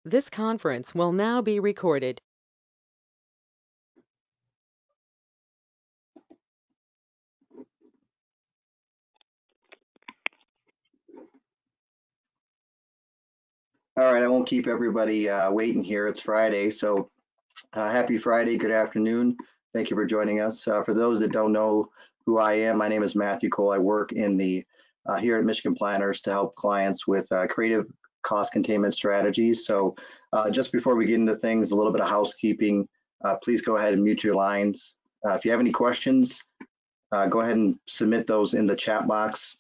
This conference will now be recorded. All right, I won't keep everybody waiting here. It's Friday, so happy Friday. Good afternoon. Thank you for joining us. For those that don't know who I am, my name is Matthew Cole. I work in the here at Michigan Planners to help clients with creative cost containment strategies. So just before we get into things, a little bit of housekeeping. Please go ahead and mute your lines. If you have any questions, go ahead and submit those in the chat box.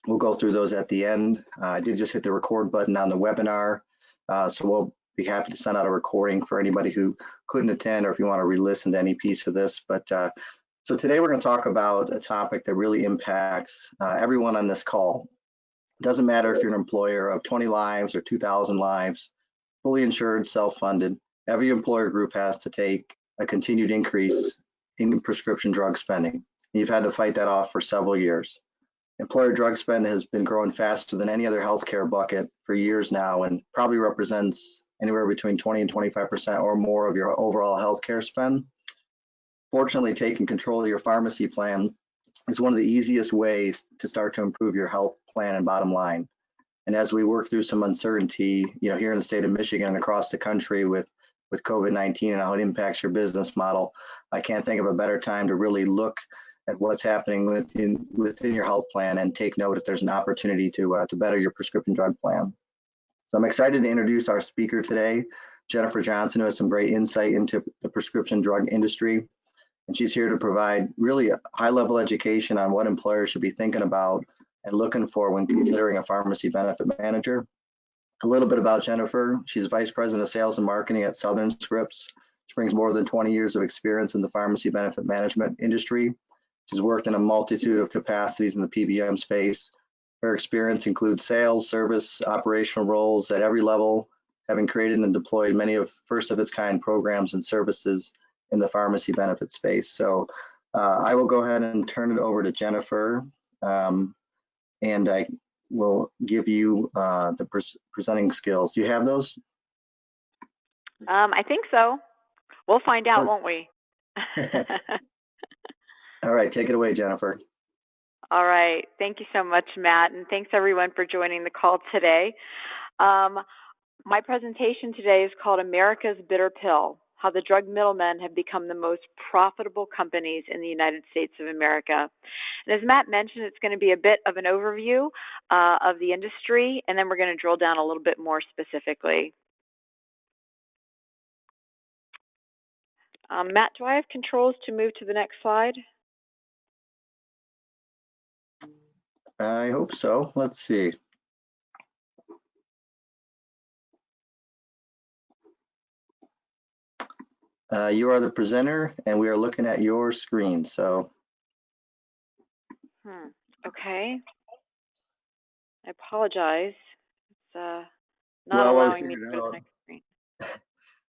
We'll go through those at the end. I did just hit the record button on the webinar, so we'll be happy to send out a recording for anybody who couldn't attend or if you want to re-listen to any piece of this. But so today we're going to talk about a topic that really impacts everyone on this call. It doesn't matter if you're an employer of 20 lives or 2,000 lives, fully insured, self-funded. Every employer group has to take a continued increase in prescription drug spending. You've had to fight that off for several years. Employer drug spend has been growing faster than any other healthcare bucket for years now and probably represents anywhere between 20 and 25% or more of your overall healthcare spend. Fortunately, taking control of your pharmacy plan is one of the easiest ways to start to improve your health plan and bottom line. And as we work through some uncertainty, here in the state of Michigan and across the country with COVID-19 and how it impacts your business model, I can't think of a better time to really look at what's happening within your health plan and take note if there's an opportunity to better your prescription drug plan. So I'm excited to introduce our speaker today, Jennifer Johnson, who has some great insight into the prescription drug industry. And she's here to provide really a high-level education on what employers should be thinking about and looking for when considering a pharmacy benefit manager. A little bit about Jennifer. She's Vice President of Sales and Marketing at Southern Scripts. She brings more than 20 years of experience in the pharmacy benefit management industry. She's worked in a multitude of capacities in the PBM space. Her experience includes sales, service, operational roles at every level, having created and deployed many of first-of-its-kind programs and services in the pharmacy benefit space. So I will go ahead and turn it over to Jennifer, and I will give you the presenting skills. Do you have those? I think so. We'll find out, won't we? All right, take it away, Jennifer. All right. Thank you so much, Matt, and thanks everyone for joining the call today. My presentation today is called America's Bitter Pill, how the drug middlemen have become the most profitable companies in the United States of America. And as Matt mentioned, it's going to be a bit of an overview of the industry, and then we're going to drill down a little bit more specifically. Matt, do I have controls to move to the next slide? I hope so. Let's see. You are the presenter, and we are looking at your screen. So. Okay. I apologize. It's not allowing me to go to the next screen.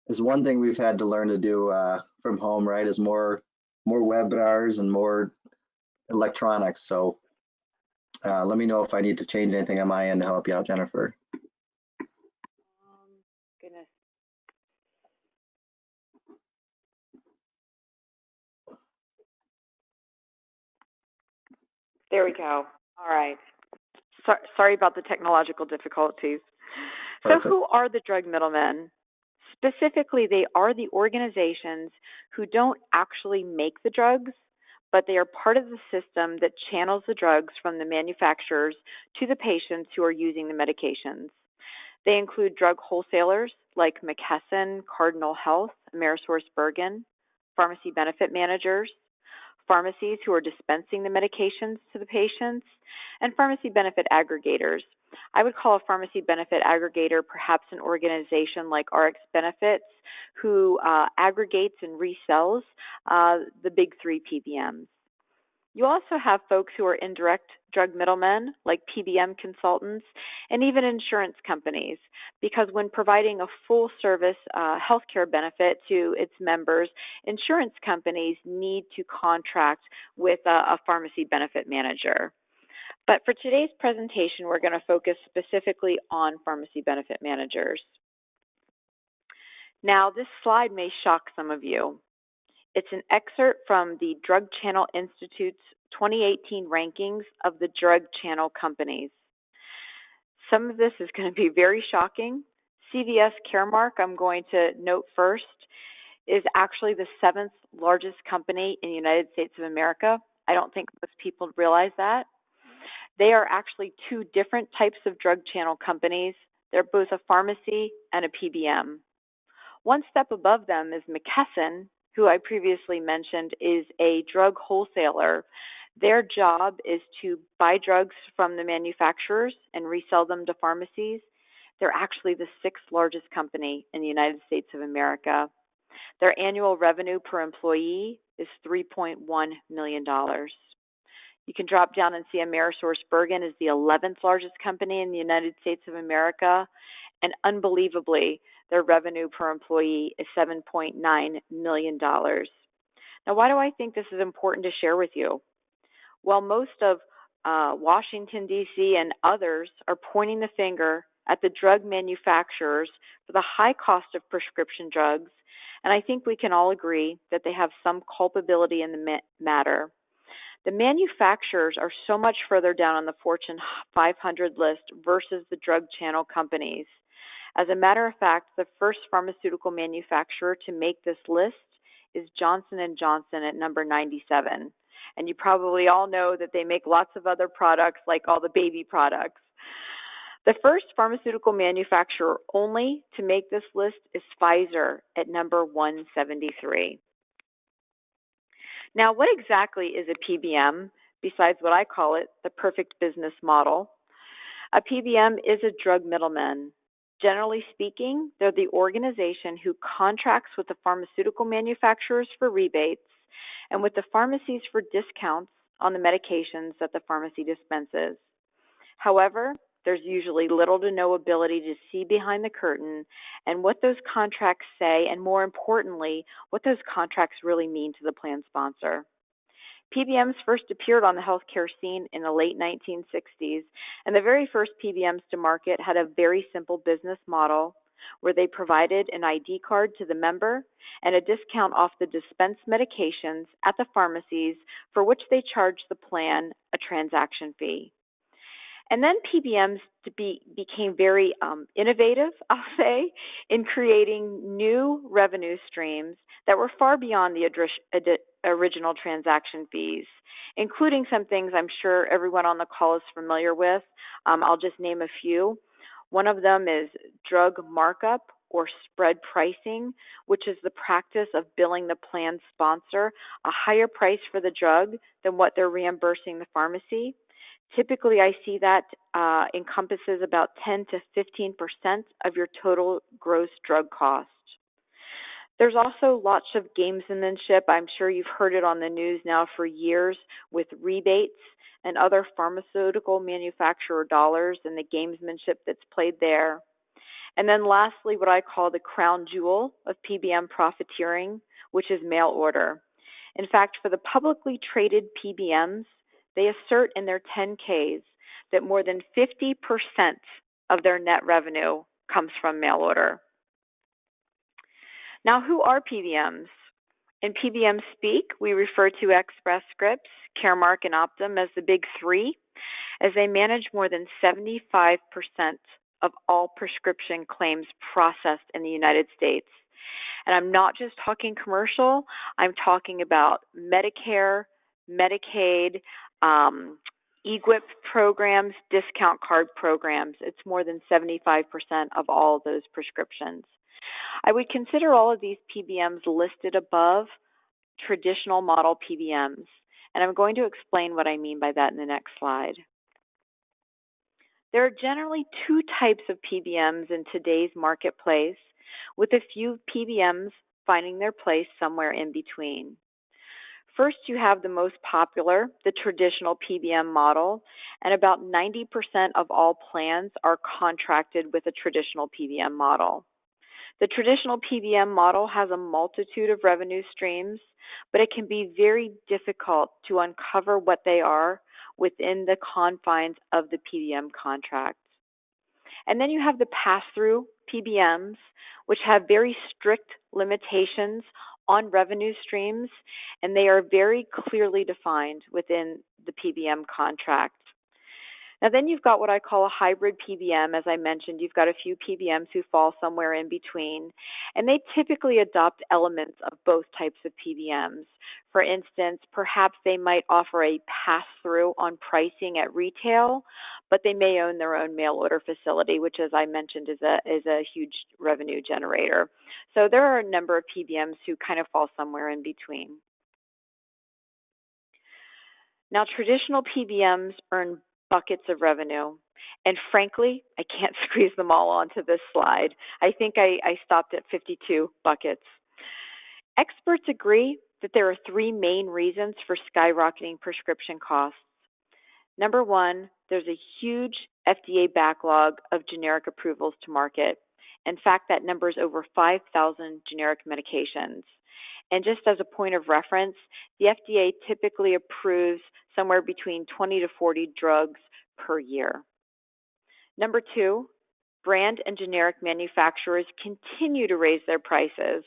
It's one thing we've had to learn to do from home, right? Is more webinars and more electronics. So let me know if I need to change anything on my end to help you out, Jennifer. Goodness. There we go. All right. Sorry about the technological difficulties. Perfect. So who are the drug middlemen? Specifically, they are the organizations who don't actually make the drugs, but they are part of the system that channels the drugs from the manufacturers to the patients who are using the medications. They include drug wholesalers like McKesson, Cardinal Health, AmerisourceBergen, pharmacy benefit managers, pharmacies who are dispensing the medications to the patients, and pharmacy benefit aggregators. I would call a pharmacy benefit aggregator perhaps an organization like RX Benefits who aggregates and resells the big three PBMs. You also have folks who are indirect drug middlemen, like PBM consultants, and even insurance companies, because when providing a full-service healthcare benefit to its members, insurance companies need to contract with a pharmacy benefit manager. But for today's presentation, we're going to focus specifically on pharmacy benefit managers. Now, this slide may shock some of you. It's an excerpt from the Drug Channel Institute's 2018 rankings of the drug channel companies. Some of this is going to be very shocking. CVS Caremark, I'm going to note first, is actually the 7th largest company in the United States of America. I don't think most people realize that. They are actually two different types of drug channel companies. They're both a pharmacy and a PBM. One step above them is McKesson, who I previously mentioned is a drug wholesaler. Their job is to buy drugs from the manufacturers and resell them to pharmacies. They're actually the 6th largest company in the United States of America. Their annual revenue per employee is $3.1 million. You can drop down and see AmerisourceBergen is the 11th largest company in the United States of America, and unbelievably, their revenue per employee is $7.9 million. Now, why do I think this is important to share with you? Well, most of Washington, D.C. and others are pointing the finger at the drug manufacturers for the high cost of prescription drugs, and I think we can all agree that they have some culpability in the matter. The manufacturers are so much further down on the Fortune 500 list versus the drug channel companies. As a matter of fact, the first pharmaceutical manufacturer to make this list is Johnson & Johnson at number 97. And you probably all know that they make lots of other products like all the baby products. The first pharmaceutical manufacturer only to make this list is Pfizer at number 173. Now, what exactly is a PBM besides what I call it, the perfect business model? A PBM is a drug middleman. Generally speaking, they're the organization who contracts with the pharmaceutical manufacturers for rebates and with the pharmacies for discounts on the medications that the pharmacy dispenses. However, there's usually little to no ability to see behind the curtain and what those contracts say, and more importantly, what those contracts really mean to the plan sponsor. PBMs first appeared on the healthcare scene in the late 1960s, and the very first PBMs to market had a very simple business model where they provided an ID card to the member and a discount off the dispensed medications at the pharmacies, for which they charged the plan a transaction fee. And then PBMs became very innovative, I'll say, in creating new revenue streams that were far beyond the original transaction fees, including some things I'm sure everyone on the call is familiar with. I'll just name a few. One of them is drug markup or spread pricing, which is the practice of billing the plan sponsor a higher price for the drug than what they're reimbursing the pharmacy. Typically, I see that encompasses about 10 to 15% of your total gross drug cost. There's also lots of gamesmanship. I'm sure you've heard it on the news now for years with rebates and other pharmaceutical manufacturer dollars and the gamesmanship that's played there. And then lastly, what I call the crown jewel of PBM profiteering, which is mail order. In fact, for the publicly traded PBMs, they assert in their 10Ks that more than 50% of their net revenue comes from mail order. Now, who are PBMs? In PBM speak, we refer to Express Scripts, Caremark, and Optum as the big three, as they manage more than 75% of all prescription claims processed in the United States. And I'm not just talking commercial, I'm talking about Medicare, Medicaid, EGWIP programs, discount card programs. It's more than 75% of all those prescriptions. I would consider all of these PBMs listed above traditional model PBMs, and I'm going to explain what I mean by that in the next slide. There are generally two types of PBMs in today's marketplace, with a few PBMs finding their place somewhere in between. First, you have the most popular, the traditional PBM model, and about 90% of all plans are contracted with a traditional PBM model. The traditional PBM model has a multitude of revenue streams, but it can be very difficult to uncover what they are within the confines of the PBM contract. And then you have the pass-through PBMs, which have very strict limitations on revenue streams, and they are very clearly defined within the PBM contract. Now then you've got what I call a hybrid PBM. As I mentioned, you've got a few PBMs who fall somewhere in between, and they typically adopt elements of both types of PBMs. For instance, perhaps they might offer a pass-through on pricing at retail, but they may own their own mail order facility, which, as I mentioned, is a huge revenue generator. So there are a number of PBMs who kind of fall somewhere in between. Now, traditional PBMs earn buckets of revenue, and frankly, I can't squeeze them all onto this slide. I think I stopped at 52 buckets. Experts agree that there are three main reasons for skyrocketing prescription costs. Number one, there's a huge FDA backlog of generic approvals to market. In fact, that number is over 5,000 generic medications. And just as a point of reference, the FDA typically approves somewhere between 20 to 40 drugs per year. Number two, brand and generic manufacturers continue to raise their prices.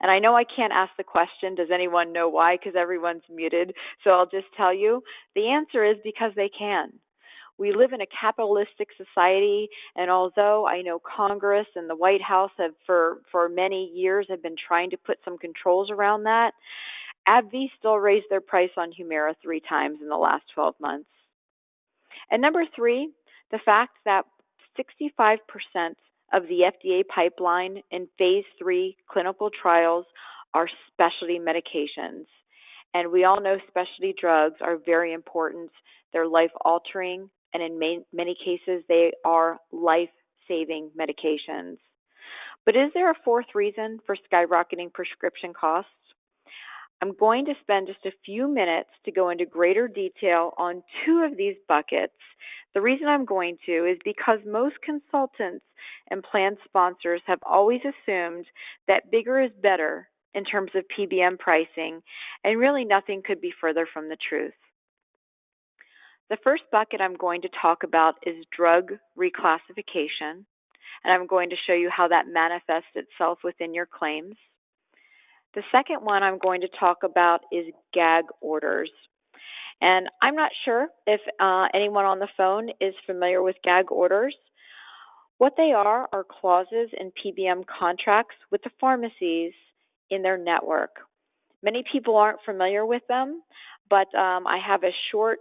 And I know I can't ask the question, does anyone know why? Because everyone's muted. So I'll just tell you, the answer is because they can. We live in a capitalistic society, and although I know Congress and the White House have for many years have been trying to put some controls around that, AbbVie still raised their price on Humira 3 times in the last 12 months. And number three, the fact that 65% of the FDA pipeline in phase 3 clinical trials are specialty medications. And we all know specialty drugs are very important. They're life-altering, and in many cases, they are life-saving medications. But is there a fourth reason for skyrocketing prescription costs? I'm going to spend just a few minutes to go into greater detail on 2 of these buckets. The reason I'm going to is because most consultants and plan sponsors have always assumed that bigger is better in terms of PBM pricing, and really nothing could be further from the truth. The first bucket I'm going to talk about is drug reclassification, and I'm going to show you how that manifests itself within your claims. The second one I'm going to talk about is gag orders. And I'm not sure if anyone on the phone is familiar with gag orders. What they are clauses in PBM contracts with the pharmacies in their network. Many people aren't familiar with them, but I have a short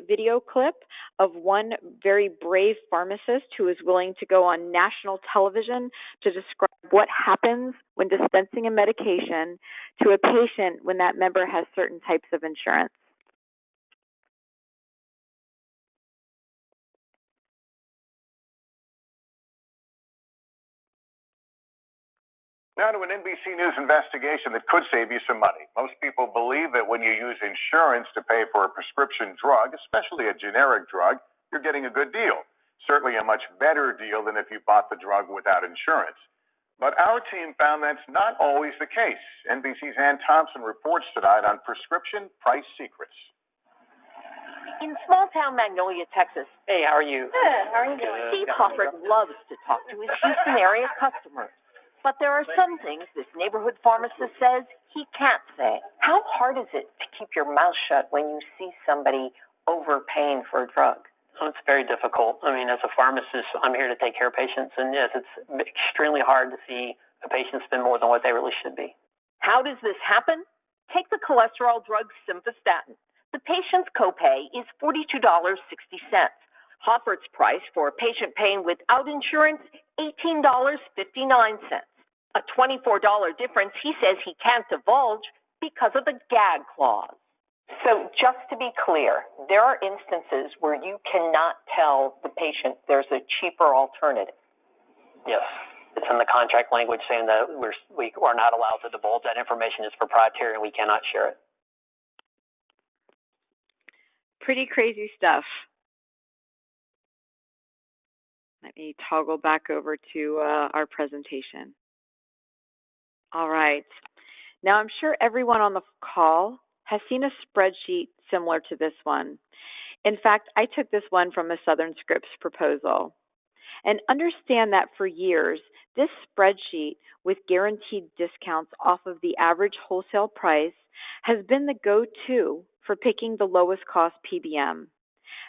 video clip of one very brave pharmacist who is willing to go on national television to describe what happens when dispensing a medication to a patient when that member has certain types of insurance. Now to an NBC News investigation that could save you some money. Most people believe that when you use insurance to pay for a prescription drug, especially a generic drug, you're getting a good deal. Certainly a much better deal than if you bought the drug without insurance. But our team found that's not always the case. NBC's Ann Thompson reports tonight on prescription price secrets. In small-town Magnolia, Texas. Hey, how are you? Good. How are you doing? Steve Hoffert loves to talk to his Houston area customers. But there are some things this neighborhood pharmacist says he can't say. How hard is it to keep your mouth shut when you see somebody overpaying for a drug? Oh, it's very difficult. I mean, as a pharmacist, I'm here to take care of patients, and yes, it's extremely hard to see a patient spend more than what they really should be. How does this happen? Take the cholesterol drug simvastatin. The patient's copay is $42.60. Hoffert's price for a patient paying without insurance, $18.59. A $24 difference he says he can't divulge because of the gag clause. So just to be clear, there are instances where you cannot tell the patient there's a cheaper alternative. Yes. It's in the contract language saying that we are not allowed to divulge that information. It's proprietary and we cannot share it. Pretty crazy stuff. Let me toggle back over to our presentation. All right. Now, I'm sure everyone on the call has seen a spreadsheet similar to this one. In fact, I took this one from a Southern Scripts proposal. And understand that for years, this spreadsheet with guaranteed discounts off of the average wholesale price has been the go-to for picking the lowest cost PBM.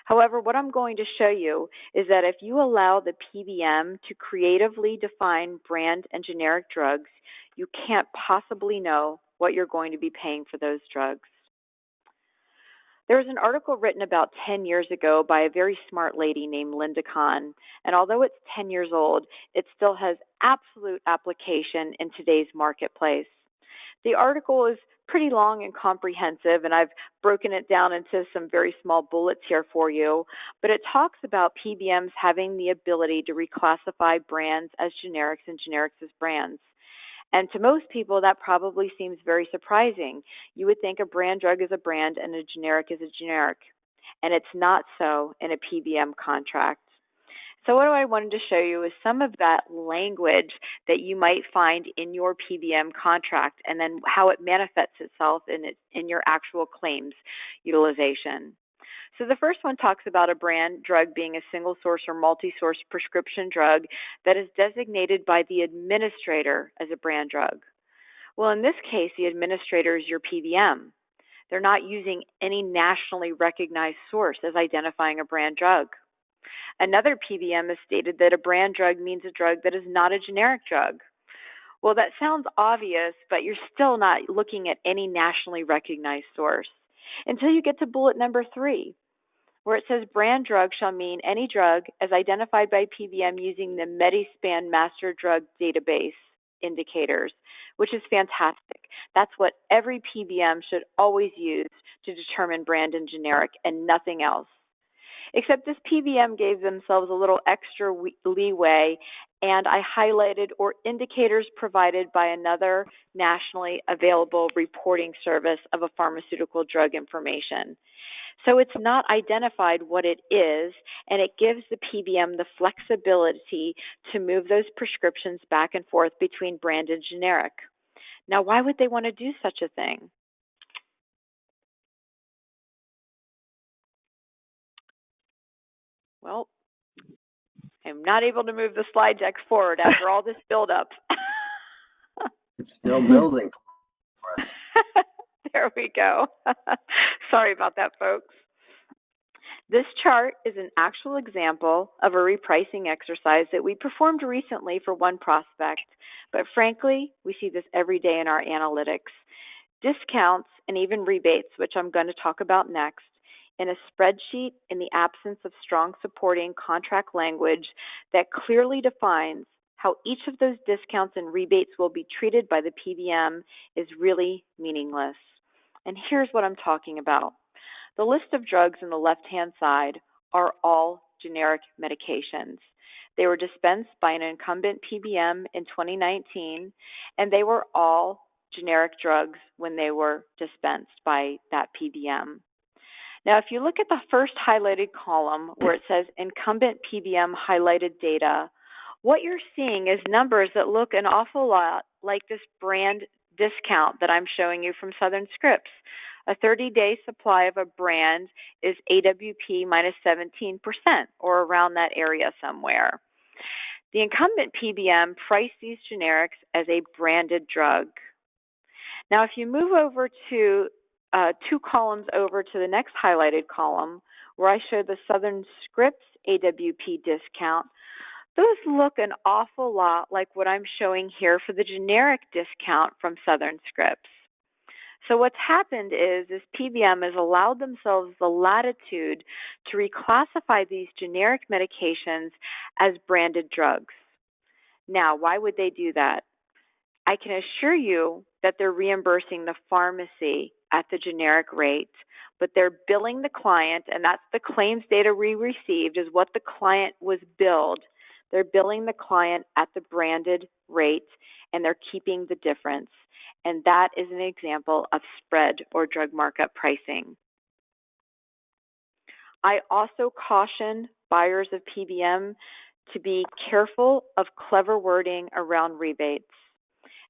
However, what I'm going to show you is that if you allow the PBM to creatively define brand and generic drugs, you can't possibly know what you're going to be paying for those drugs. There was an article written about 10 years ago by a very smart lady named Linda Kahn, and although it's 10 years old, it still has absolute application in today's marketplace. The article is pretty long and comprehensive, and I've broken it down into some very small bullets here for you, but it talks about PBMs having the ability to reclassify brands as generics and generics as brands. And to most people, that probably seems very surprising. You would think a brand drug is a brand and a generic is a generic. And it's not so in a PBM contract. So what I wanted to show you is some of that language that you might find in your PBM contract and then how it manifests itself in your actual claims utilization. So the first one talks about a brand drug being a single source or multi-source prescription drug that is designated by the administrator as a brand drug. Well, in this case, the administrator is your PBM. They're not using any nationally recognized source as identifying a brand drug. Another PBM has stated that a brand drug means a drug that is not a generic drug. Well, that sounds obvious, but you're still not looking at any nationally recognized source until you get to bullet number 3. Where it says brand drug shall mean any drug as identified by PBM using the Medispan Master Drug Database indicators, which is fantastic. That's what every PBM should always use to determine brand and generic and nothing else. Except this PBM gave themselves a little extra leeway, and I highlighted or indicators provided by another nationally available reporting service of a pharmaceutical drug information. So it's not identified what it is, and it gives the PBM the flexibility to move those prescriptions back and forth between brand and generic. Now, why would they want to do such a thing? Well, I'm not able to move the slide deck forward after all this buildup. It's still building for us. There we go. Sorry about that, folks. This chart is an actual example of a repricing exercise that we performed recently for one prospect, but frankly, we see this every day in our analytics. Discounts and even rebates, which I'm going to talk about next, in a spreadsheet in the absence of strong supporting contract language that clearly defines how each of those discounts and rebates will be treated by the PBM is really meaningless. And here's what I'm talking about. The list of drugs on the left-hand side are all generic medications. They were dispensed by an incumbent PBM in 2019, and they were all generic drugs when they were dispensed by that PBM. Now, if you look at the first highlighted column where it says incumbent PBM highlighted data, what you're seeing is numbers that look an awful lot like this brand discount that I'm showing you from Southern Scripts. A 30-day supply of a brand is AWP minus 17%, or around that area somewhere. The incumbent PBM priced these generics as a branded drug. Now, if you move over to 2 columns over to the next highlighted column, where I show the Southern Scripts AWP discount, those look an awful lot like what I'm showing here for the generic discount from Southern Scripts. So what's happened is this PBM has allowed themselves the latitude to reclassify these generic medications as branded drugs. Now, why would they do that? I can assure you that they're reimbursing the pharmacy at the generic rate, but they're billing the client, and that's the claims data we received is what the client was billed. They're billing the client at the branded rate, and they're keeping the difference. And that is an example of spread or drug markup pricing. I also caution buyers of PBM to be careful of clever wording around rebates.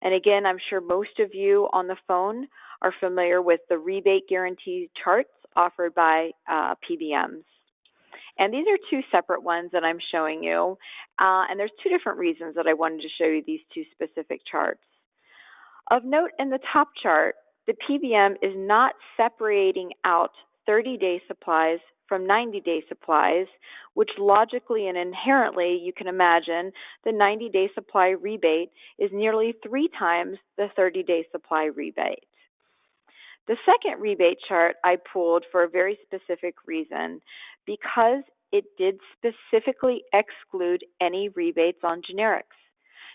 And again, I'm sure most of you on the phone are familiar with the rebate guarantee charts offered by PBMs. And these are two separate ones that I'm showing you. And there's two different reasons that I wanted to show you these two specific charts. Of note in the top chart, the PBM is not separating out 30-day supplies from 90-day supplies, which logically and inherently you can imagine the 90-day supply rebate is nearly 3 times the 30-day supply rebate. The second rebate chart I pulled for a very specific reason, because it did specifically exclude any rebates on generics.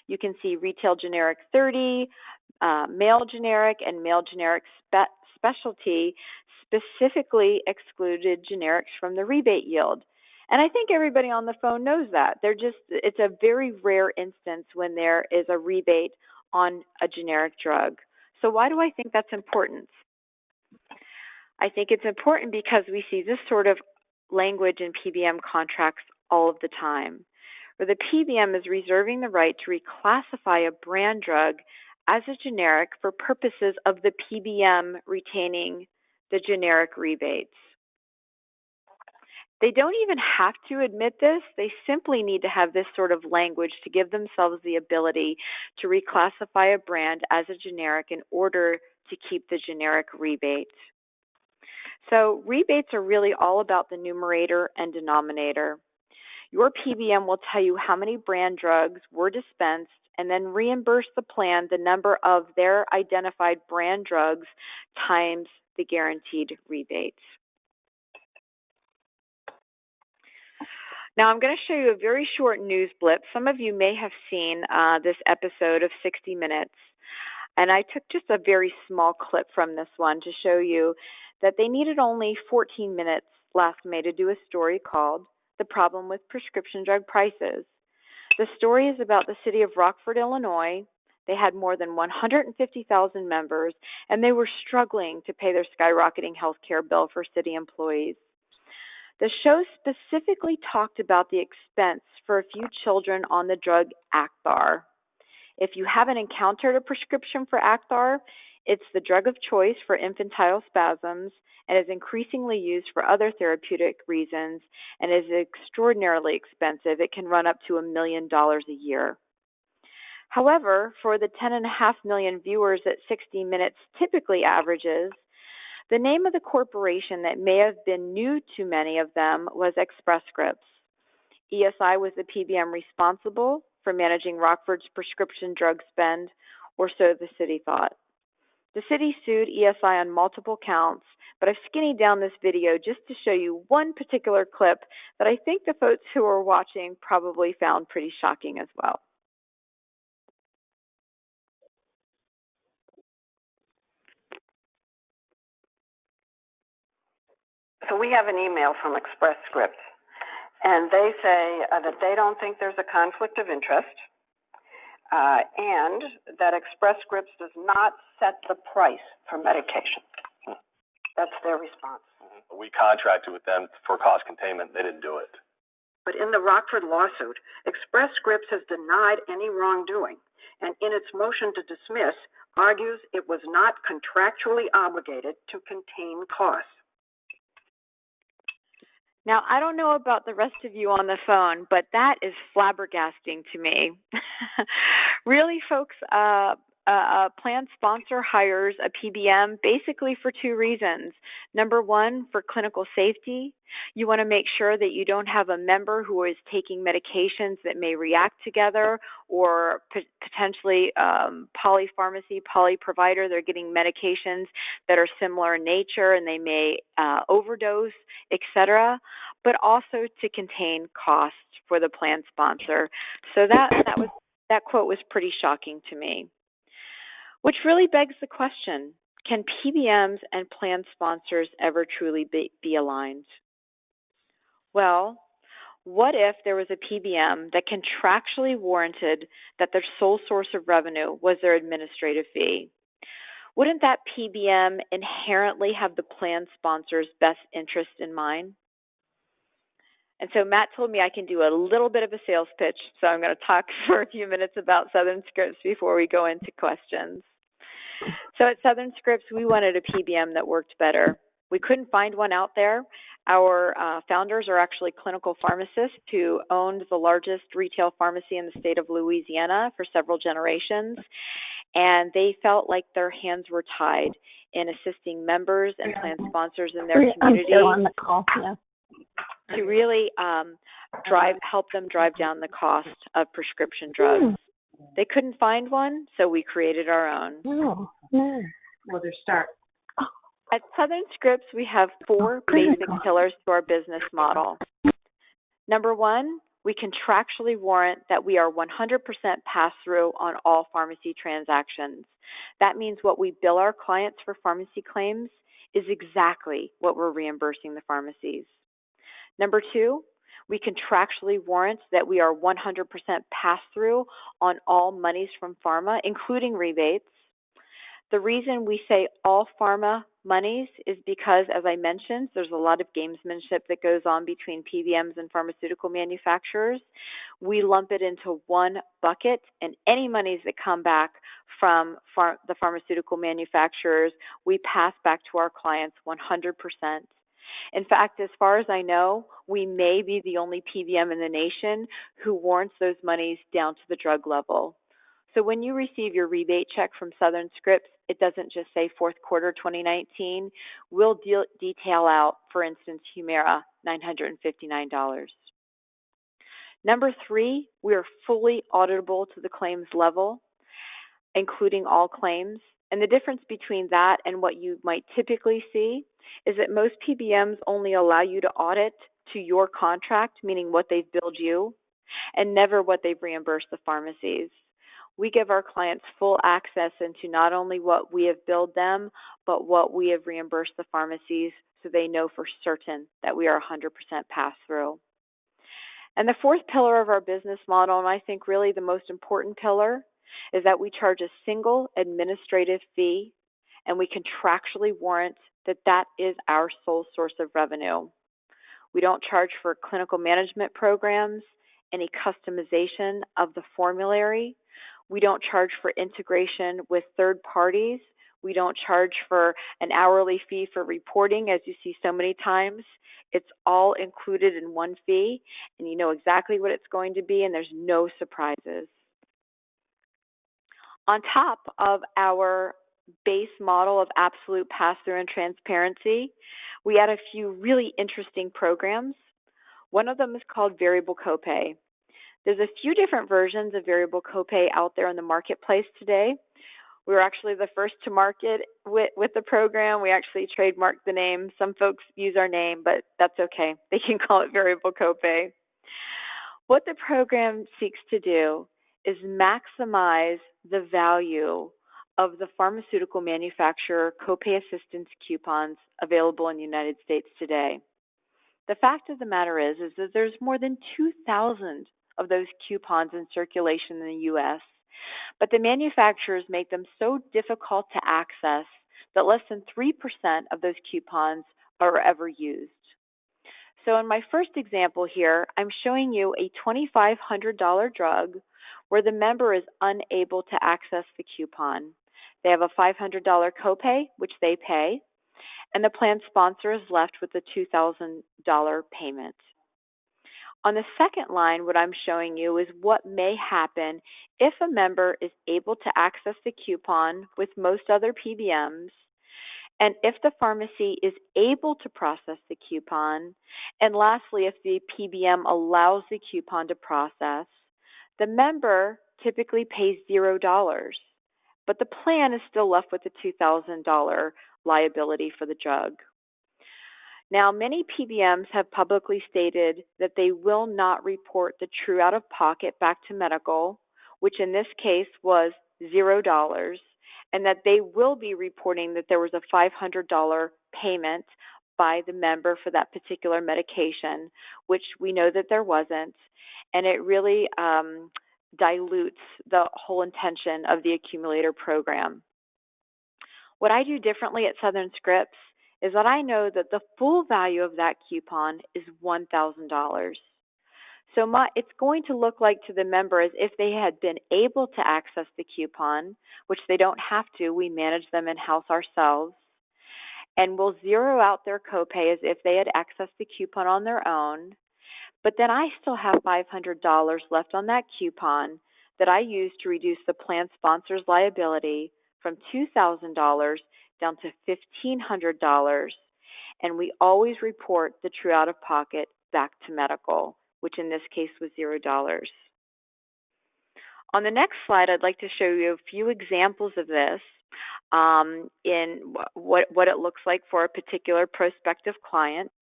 You can see retail generic 30, mail generic, and mail generic specialty specifically excluded generics from the rebate yield. And I think everybody on the phone knows that. It's a very rare instance when there is a rebate on a generic drug. So why do I think that's important? I think it's important because we see this sort of language in PBM contracts all of the time, where the PBM is reserving the right to reclassify a brand drug as a generic for purposes of the PBM retaining the generic rebates. They don't even have to admit this. They simply need to have this sort of language to give themselves the ability to reclassify a brand as a generic in order to keep the generic rebate. So rebates are really all about the numerator and denominator. Your PBM will tell you how many brand drugs were dispensed and then reimburse the plan the number of their identified brand drugs times the guaranteed rebates. Now I'm going to show you a very short news blip. Some of you may have seen this episode of 60 Minutes, and I took just a very small clip from this one to show you that they needed only 14 minutes last May to do a story called "The Problem with Prescription Drug Prices." The story is about the city of Rockford, Illinois. They had more than 150,000 members, and they were struggling to pay their skyrocketing health care bill for city employees. The show specifically talked about the expense for a few children on the drug Acthar. If you haven't encountered a prescription for Acthar, it's the drug of choice for infantile spasms and is increasingly used for other therapeutic reasons and is extraordinarily expensive. It can run up to $1 million a year. However, for the 10.5 million viewers that 60 Minutes typically averages, the name of the corporation that may have been new to many of them was Express Scripts. ESI was the PBM responsible for managing Rockford's prescription drug spend, or so the city thought. The city sued ESI on multiple counts, but I've skinnied down this video just to show you one particular clip that I think the folks who are watching probably found pretty shocking as well. So we have an email from Express Scripts, and they say that they don't think there's a conflict of interest, and that Express Scripts does not set the price for medication. That's their response. We contracted with them for cost containment. They didn't do it. But in the Rockford lawsuit, Express Scripts has denied any wrongdoing, and in its motion to dismiss, argues it was not contractually obligated to contain costs. Now, I don't know about the rest of you on the phone, but that is flabbergasting to me. Really, folks, a plan sponsor hires a PBM basically for two reasons. Number one, for clinical safety. You want to make sure that you don't have a member who is taking medications that may react together, or potentially polypharmacy, polyprovider. They're getting medications that are similar in nature and they may overdose, etc., but also to contain costs for the plan sponsor. So that quote was pretty shocking to me. Which really begs the question, can PBMs and plan sponsors ever truly be aligned? Well, what if there was a PBM that contractually warranted that their sole source of revenue was their administrative fee? Wouldn't that PBM inherently have the plan sponsor's best interest in mind? And so Matt told me I can do a little bit of a sales pitch, so I'm going to talk for a few minutes about Southern Scripts before we go into questions. So at Southern Scripts, we wanted a PBM that worked better. We couldn't find one out there. Our founders are actually clinical pharmacists who owned the largest retail pharmacy in the state of Louisiana for several generations, and they felt like their hands were tied in assisting members and plan sponsors in their community on the call, yeah. to really help them drive down the cost of prescription drugs. They couldn't find one, so we created our own. No, no. Well, their start. At Southern Scripts, we have 4 basic pillars to our business model. Number 1, we contractually warrant that we are 100% pass-through on all pharmacy transactions. That means what we bill our clients for pharmacy claims is exactly what we're reimbursing the pharmacies. Number 2, we contractually warrant that we are 100% pass-through on all monies from pharma, including rebates. The reason we say all pharma monies is because, as I mentioned, there's a lot of gamesmanship that goes on between PBMs and pharmaceutical manufacturers. We lump it into one bucket, and any monies that come back from the pharmaceutical manufacturers, we pass back to our clients 100%. In fact, as far as I know, we may be the only PBM in the nation who warrants those monies down to the drug level. So when you receive your rebate check from Southern Scripts, it doesn't just say fourth quarter 2019. We'll detail out, for instance, Humira, $959. Number 3, we are fully auditable to the claims level, including all claims. And the difference between that and what you might typically see is that most PBMs only allow you to audit to your contract, meaning what they've billed you, and never what they've reimbursed the pharmacies. We give our clients full access into not only what we have billed them, but what we have reimbursed the pharmacies, so they know for certain that we are 100% pass-through. And the 4th pillar of our business model, and I think really the most important pillar, is that we charge a single administrative fee, and we contractually warrant that that is our sole source of revenue. We don't charge for clinical management programs, any customization of the formulary. We don't charge for integration with third parties. We don't charge for an hourly fee for reporting, as you see so many times. It's all included in one fee, and you know exactly what it's going to be, and there's no surprises. On top of our base model of absolute pass-through and transparency, we add a few really interesting programs. One of them is called variable copay. There's a few different versions of variable copay out there in the marketplace today. We were actually the first to market with the program. We actually trademarked the name. Some folks use our name, but that's okay. They can call it variable copay. What the program seeks to do is maximize the value of the pharmaceutical manufacturer copay assistance coupons available in the United States today. The fact of the matter is that there's more than 2,000 of those coupons in circulation in the U.S., but the manufacturers make them so difficult to access that less than 3% of those coupons are ever used. So in my first example here, I'm showing you a $2,500 drug where the member is unable to access the coupon. They have a $500 copay, which they pay, and the plan sponsor is left with a $2,000 payment. On the second line, what I'm showing you is what may happen if a member is able to access the coupon with most other PBMs, and if the pharmacy is able to process the coupon, and lastly, if the PBM allows the coupon to process, the member typically pays $0, but the plan is still left with the $2,000 liability for the drug. Now, many PBMs have publicly stated that they will not report the true out-of-pocket back to medical, which in this case was $0, and that they will be reporting that there was a $500 payment by the member for that particular medication, which we know that there wasn't, and it really dilutes the whole intention of the accumulator program. What I do differently at Southern Scripts is that I know that the full value of that coupon is $1,000. So it's going to look like to the member as if they had been able to access the coupon, which they don't have to. We manage them in-house ourselves. and we'll zero out their copay as if they had accessed the coupon on their own. But then I still have $500 left on that coupon that I use to reduce the plan sponsor's liability from $2,000 down to $1,500. And we always report the true out-of-pocket back to medical, which in this case was $0. On the next slide, I'd like to show you a few examples of this in what it looks like for a particular prospective client.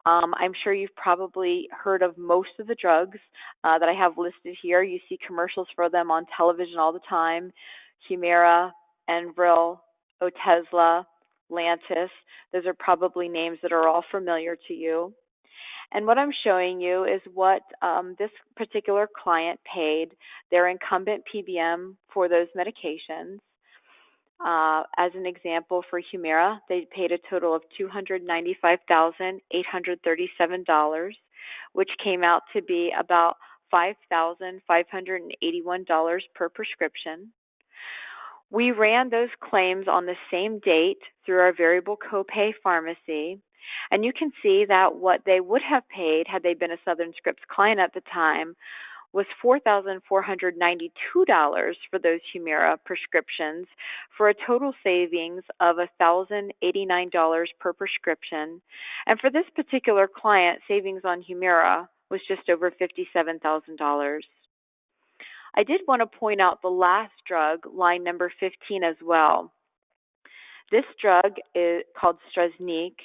I'm sure you've probably heard of most of the drugs that I have listed here. You see commercials for them on television all the time: Humira, Enbrel, Otezla, Lantus. Those are probably names that are all familiar to you. And what I'm showing you is what this particular client paid their incumbent PBM for those medications. As an example, for Humira, they paid a total of $295,837, which came out to be about $5,581 per prescription. We ran those claims on the same date through our variable copay pharmacy, and you can see that what they would have paid had they been a Southern Scripts client at the time was $4,492 for those Humira prescriptions, for a total savings of $1,089 per prescription. And for this particular client, savings on Humira was just over $57,000. I did want to point out the last drug, line number 15, as well. This drug is called Stresnik,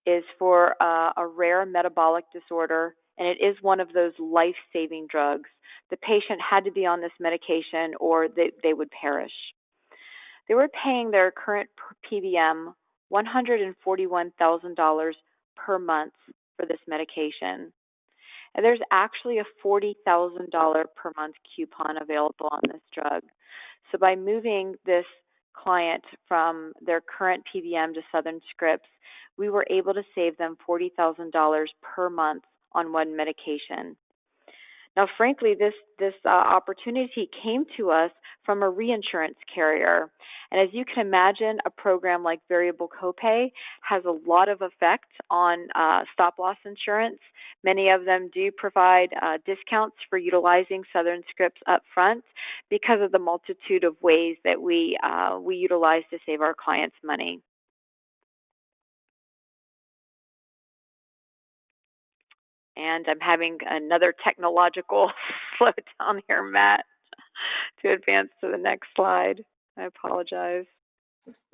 is for a rare metabolic disorder, and it is one of those life-saving drugs. The patient had to be on this medication or they would perish. They were paying their current PBM $141,000 per month for this medication. And there's actually a $40,000 per month coupon available on this drug. So by moving this client from their current PBM to Southern Scripts, we were able to save them $40,000 per month on one medication. Now, frankly, this opportunity came to us from a reinsurance carrier. And as you can imagine, a program like variable copay has a lot of effect on stop-loss insurance. Many of them do provide discounts for utilizing Southern Scripts up front because of the multitude of ways that we utilize to save our clients money. And I'm having another technological slowdown here, Matt, to advance to the next slide. I apologize.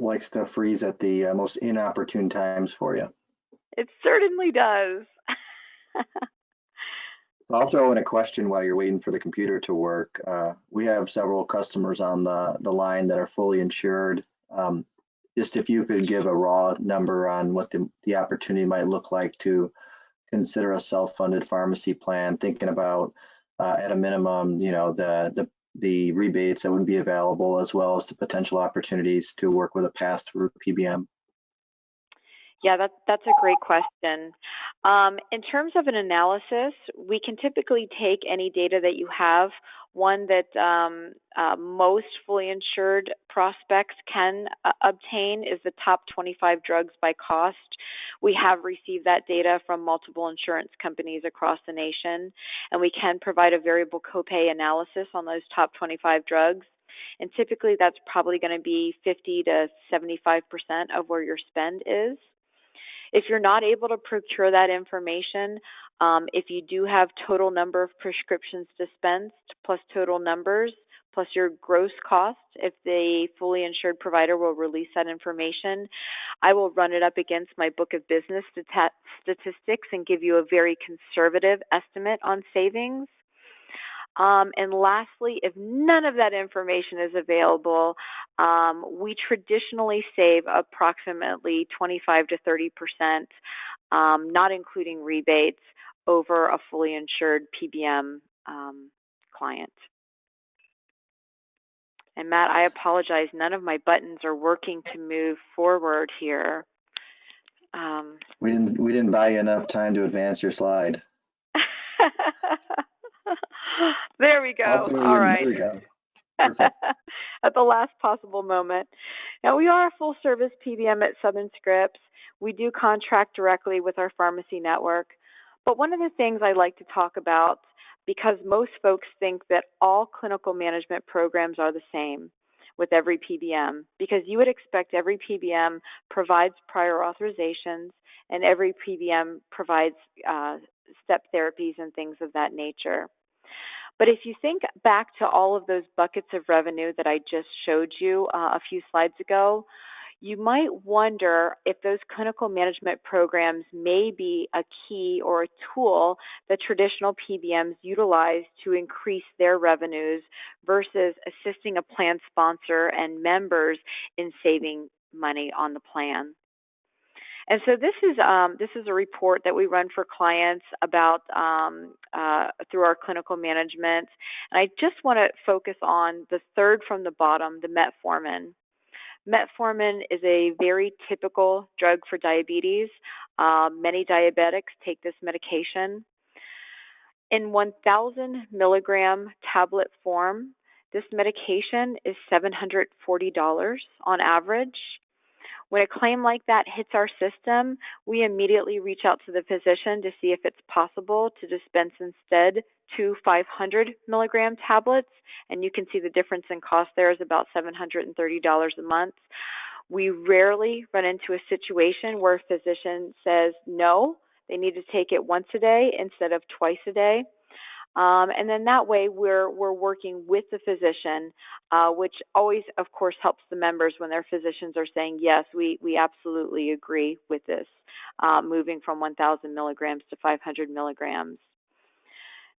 Likes to freeze at the most inopportune times for you. It certainly does. I'll throw in a question while you're waiting for the computer to work. We have several customers on the line that are fully insured. Just if you could give a raw number on what the opportunity might look like to consider a self-funded pharmacy plan, thinking about at a minimum, the rebates that would be available, as well as the potential opportunities to work with a pass-through PBM. Yeah, that's a great question. In terms of an analysis, we can typically take any data that you have. One that most fully insured prospects can obtain is the top 25 drugs by cost. We have received that data from multiple insurance companies across the nation, and we can provide a variable copay analysis on those top 25 drugs. And typically that's probably going to be 50 to 75% of where your spend is. If you're not able to procure that information, if you do have total number of prescriptions dispensed plus total numbers plus your gross cost, if the fully insured provider will release that information, I will run it up against my book of business statistics and give you a very conservative estimate on savings. And lastly, if none of that information is available, we traditionally save approximately 25 to 30%, not including rebates, over a fully insured PBM client. And Matt, I apologize, none of my buttons are working to move forward here. We didn't buy you enough time to advance your slide. There we go. All right. There we go. Perfect. at the last possible moment. Now, we are a full-service PBM at Southern Scripts. We do contract directly with our pharmacy network. But one of the things I like to talk about, because most folks think that all clinical management programs are the same with every PBM, because you would expect every PBM provides prior authorizations and every PBM provides step therapies and things of that nature. But if you think back to all of those buckets of revenue that I just showed you a few slides ago, you might wonder if those clinical management programs may be a key or a tool that traditional PBMs utilize to increase their revenues versus assisting a plan sponsor and members in saving money on the plan. And so this is a report that we run for clients about through our clinical management. And I just want to focus on the third from the bottom, the metformin. Metformin is a very typical drug for diabetes. Many diabetics take this medication. In 1,000 milligram tablet form, this medication is $740 on average. When a claim like that hits our system, we immediately reach out to the physician to see if it's possible to dispense instead 2 500 milligram tablets, and you can see the difference in cost there is about $730 a month. We rarely run into a situation where a physician says no, they need to take it once a day instead of twice a day. And then that way we're working with the physician, which always, of course, helps the members when their physicians are saying, yes, we absolutely agree with this, moving from 1,000 milligrams to 500 milligrams.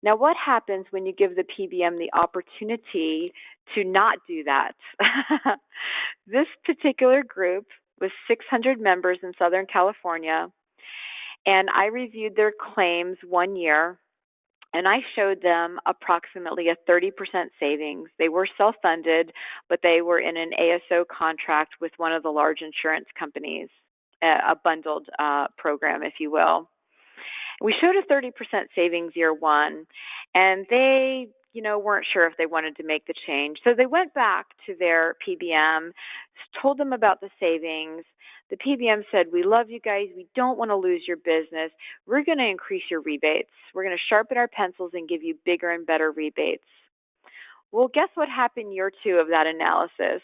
Now, what happens when you give the PBM the opportunity to not do that? This particular group was 600 members in Southern California, and I reviewed their claims one year. And I showed them approximately a 30% savings. They were self-funded, but they were in an ASO contract with one of the large insurance companies, a bundled program, if you will. We showed a 30% savings year one, and they, weren't sure if they wanted to make the change. So they went back to their PBM, told them about the savings. The PBM said, we love you guys. We don't want to lose your business. We're going to increase your rebates. We're going to sharpen our pencils and give you bigger and better rebates. Well, guess what happened year two of that analysis?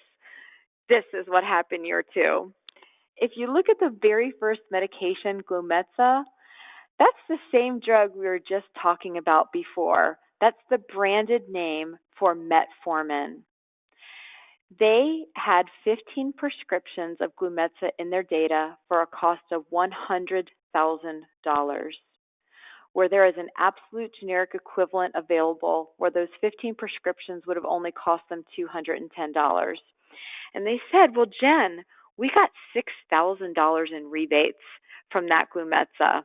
This is what happened year two. If you look at the very first medication, Glumetza, that's the same drug we were just talking about before. That's the branded name for metformin. They had 15 prescriptions of Glumetza in their data for a cost of $100,000, where there is an absolute generic equivalent available where those 15 prescriptions would have only cost them $210. And they said, well, Jen, we got $6,000 in rebates from that Glumetza.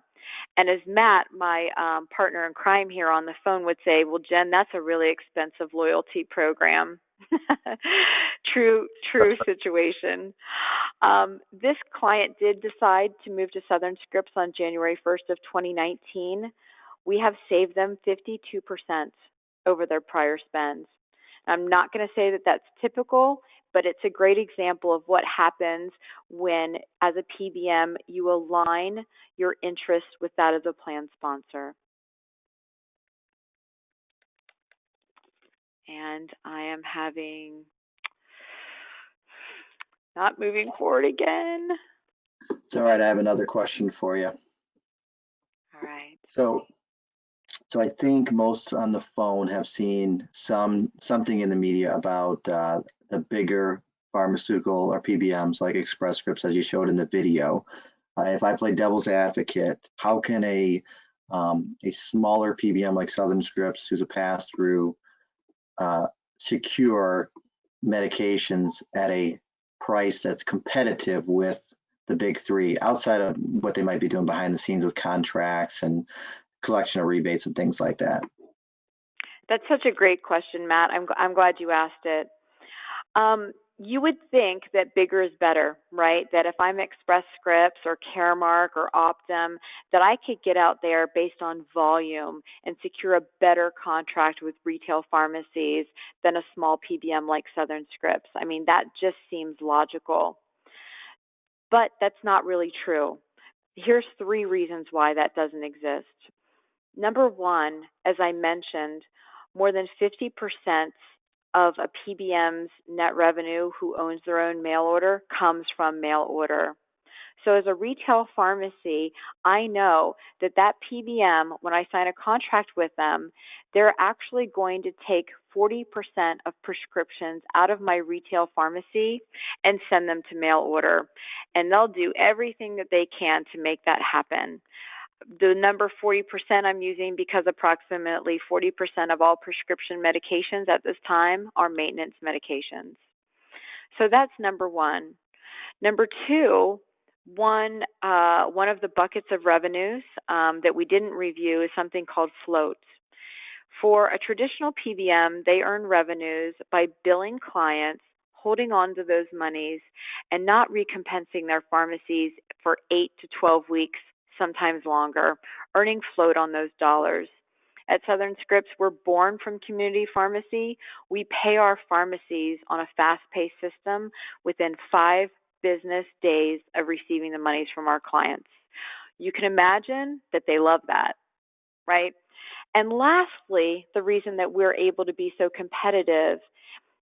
And as Matt, my partner in crime here on the phone, would say, well, Jen, that's a really expensive loyalty program. True situation. This client did decide to move to Southern Scripts on January 1st of 2019. We have saved them 52% over their prior spends. I'm not going to say that that's typical, but it's a great example of what happens when, as a PBM, you align your interest with that of the plan sponsor. And I am not moving forward again. It's all right. I have another question for you. All right. So I think most on the phone have seen something in the media about the bigger pharmaceutical or PBMs like Express Scripts, as you showed in the video. If I play devil's advocate, how can a smaller PBM like Southern Scripts, who's a pass-through, secure medications at a price that's competitive with the big three, outside of what they might be doing behind the scenes with contracts and collection of rebates and things like that? That's such a great question, Matt. I'm glad you asked it. you would think that bigger is better, right? That if I'm Express Scripts or Caremark or Optum, that I could get out there based on volume and secure a better contract with retail pharmacies than a small PBM like Southern Scripts. I mean, that just seems logical. But that's not really true. Here's 3 reasons why that doesn't exist. Number one, as I mentioned, more than 50% of a PBM's net revenue who owns their own mail order comes from mail order. So as a retail pharmacy, I know that that PBM, when I sign a contract with them, they're actually going to take 40% of prescriptions out of my retail pharmacy and send them to mail order. And they'll do everything that they can to make that happen. The number 40% I'm using because approximately 40% of all prescription medications at this time are maintenance medications. So that's number one. Number two, one of the buckets of revenues that we didn't review is something called float. For a traditional PBM, they earn revenues by billing clients, holding on to those monies, and not recompensing their pharmacies for 8 to 12 weeks, sometimes longer, earning float on those dollars. At Southern Scripts, we're born from community pharmacy. We pay our pharmacies on a fast-paced system within 5 business days of receiving the monies from our clients. You can imagine that they love that, right? And lastly, the reason that we're able to be so competitive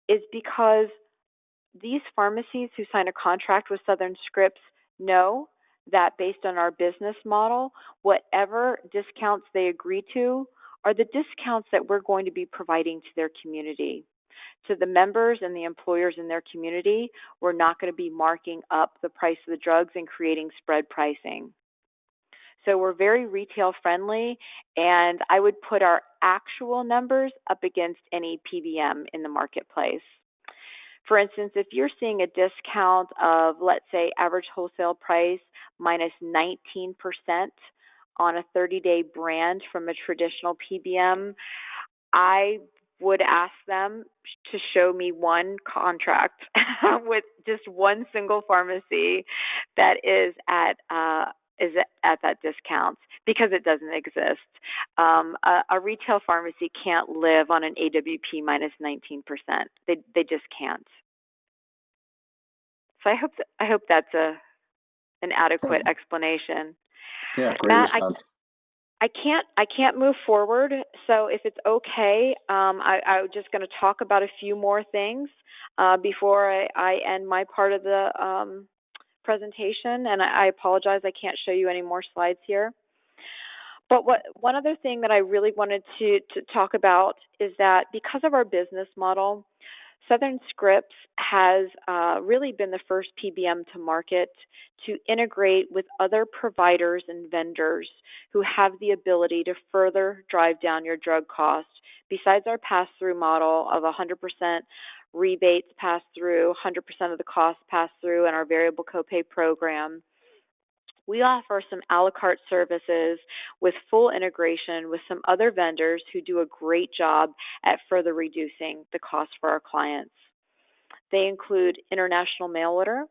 is because these pharmacies who sign a contract with Southern Scripts know that based on our business model, whatever discounts they agree to are the discounts that we're going to be providing to their community. To the members and the employers in their community, we're not going to be marking up the price of the drugs and creating spread pricing. So we're very retail friendly, and I would put our actual numbers up against any PBM in the marketplace. For instance, if you're seeing a discount of, let's say, average wholesale price minus 19% on a 30-day brand from a traditional PBM, I would ask them to show me one contract with just one single pharmacy that is at that discount, because it doesn't exist. A retail pharmacy can't live on an AWP minus 19%. They just can't. So I hope that's an adequate explanation. Yeah, great Matt, response. I can't move forward. So if it's okay, I'm just going to talk about a few more things before I end my part of the presentation. And I apologize, I can't show you any more slides here. But one other thing that I really wanted to talk about is that because of our business model, Southern Scripts has really been the first PBM to market to integrate with other providers and vendors who have the ability to further drive down your drug cost. Besides our pass-through model of 100% rebates pass through, 100% of the cost pass through, and our variable copay program, we offer some a la carte services with full integration with some other vendors who do a great job at further reducing the cost for our clients. They include international mail order.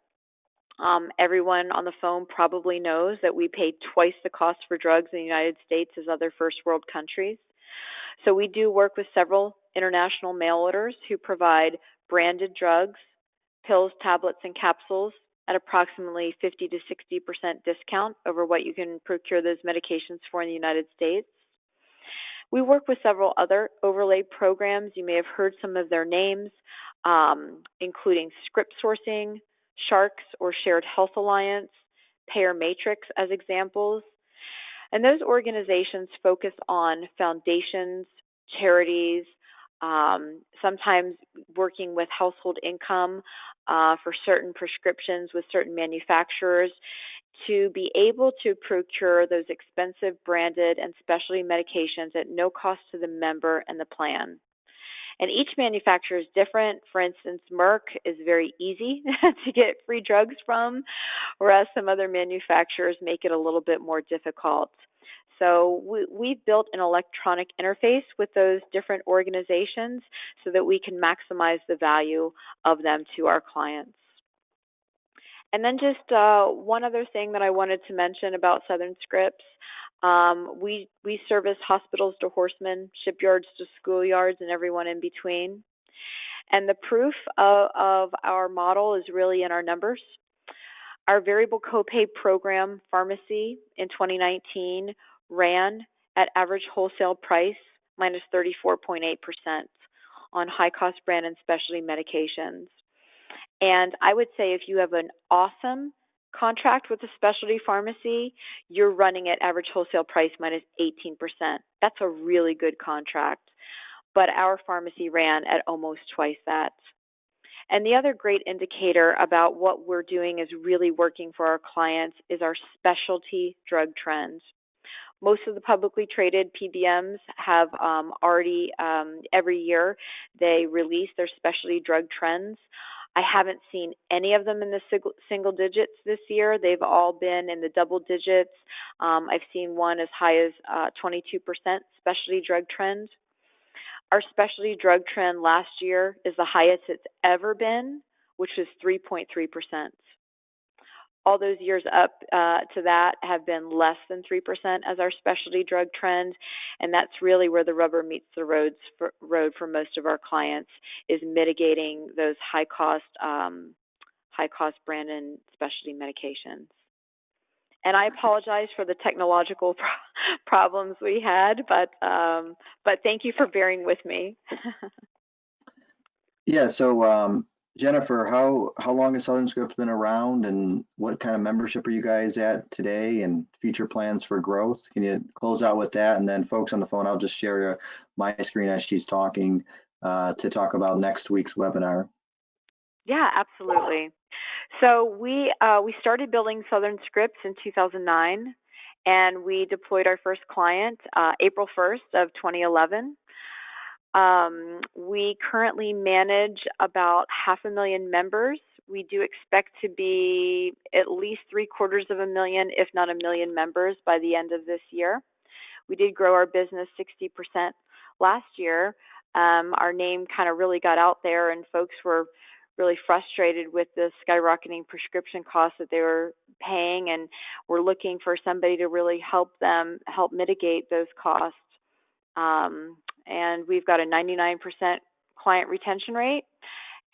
Everyone on the phone probably knows that we pay twice the cost for drugs in the United States as other first world countries. So we do work with several international mail orders who provide branded drugs, pills, tablets, and capsules at approximately 50 to 60% discount over what you can procure those medications for in the United States. We work with several other overlay programs. You may have heard some of their names, including Script Sourcing, Sharks or Shared Health Alliance, Payer Matrix as examples. And those organizations focus on foundations, charities, sometimes working with household income for certain prescriptions with certain manufacturers to be able to procure those expensive branded and specialty medications at no cost to the member and the plan. And each manufacturer is different. For instance, Merck is very easy to get free drugs from, whereas some other manufacturers make it a little bit more difficult. So we've built an electronic interface with those different organizations so that we can maximize the value of them to our clients. And then just one other thing that I wanted to mention about Southern Scripts. We service hospitals to horsemen, shipyards to schoolyards, and everyone in between. And the proof of our model is really in our numbers. Our variable copay program, Pharmacy, in 2019 ran at average wholesale price minus 34.8% on high-cost brand and specialty medications. And I would say if you have an awesome contract with a specialty pharmacy, you're running at average wholesale price minus 18%. That's a really good contract. But our pharmacy ran at almost twice that. And the other great indicator about what we're doing is really working for our clients is our specialty drug trends. Most of the publicly traded PBMs have already, every year, they release their specialty drug trends. I haven't seen any of them in the single digits this year. They've all been in the double digits. I've seen one as high as 22% specialty drug trend. Our specialty drug trend last year is the highest it's ever been, which is 3.3%. All those years up to that have been less than 3% as our specialty drug trend, and that's really where the rubber meets the road for most of our clients, is mitigating those high-cost brand and specialty medications. And I apologize for the technological problems we had, but thank you for bearing with me. Yeah, so Jennifer, how long has Southern Scripts been around, and what kind of membership are you guys at today, and future plans for growth? Can you close out with that? And then folks on the phone, I'll just share my screen as she's talking to talk about next week's webinar. Yeah, absolutely. So we started building Southern Scripts in 2009, and we deployed our first client April 1st of 2011. We currently manage about 500,000 members. We do expect to be at least 750,000, if not 1 million members by the end of this year. We did grow our business 60% last year. Our name kind of really got out there, and folks were really frustrated with the skyrocketing prescription costs that they were paying, and were looking for somebody to really help mitigate those costs. And we've got a 99% client retention rate,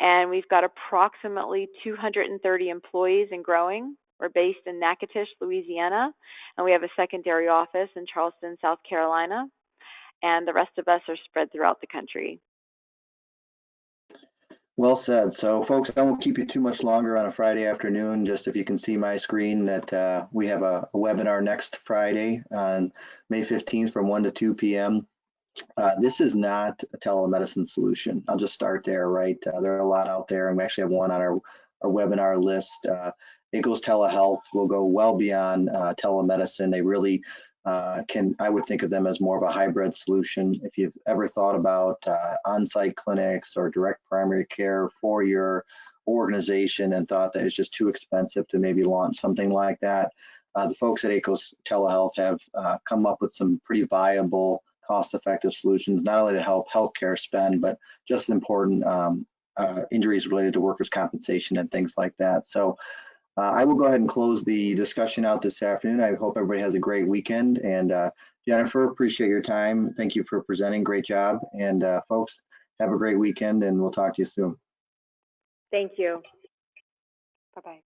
and we've got approximately 230 employees and growing. We're based in Natchitoches, Louisiana, and we have a secondary office in Charleston, South Carolina, and the rest of us are spread throughout the country. Well said. So folks, I won't keep you too much longer on a Friday afternoon. Just if you can see my screen, that we have a webinar next Friday on May 15th from 1 to 2 p.m. This is not a telemedicine solution. I'll just start there, right? There are a lot out there, and we actually have one on our webinar list. ACO's telehealth will go well beyond telemedicine. They really I would think of them as more of a hybrid solution. If you've ever thought about on-site clinics or direct primary care for your organization and thought that it's just too expensive to maybe launch something like that, the folks at ACO's telehealth have come up with some pretty viable, cost-effective solutions, not only to help healthcare spend, but just important injuries related to workers' compensation and things like that. So I will go ahead and close the discussion out this afternoon. I hope everybody has a great weekend. And Jennifer, appreciate your time. Thank you for presenting. Great job. And folks, have a great weekend, and we'll talk to you soon. Thank you. Bye-bye.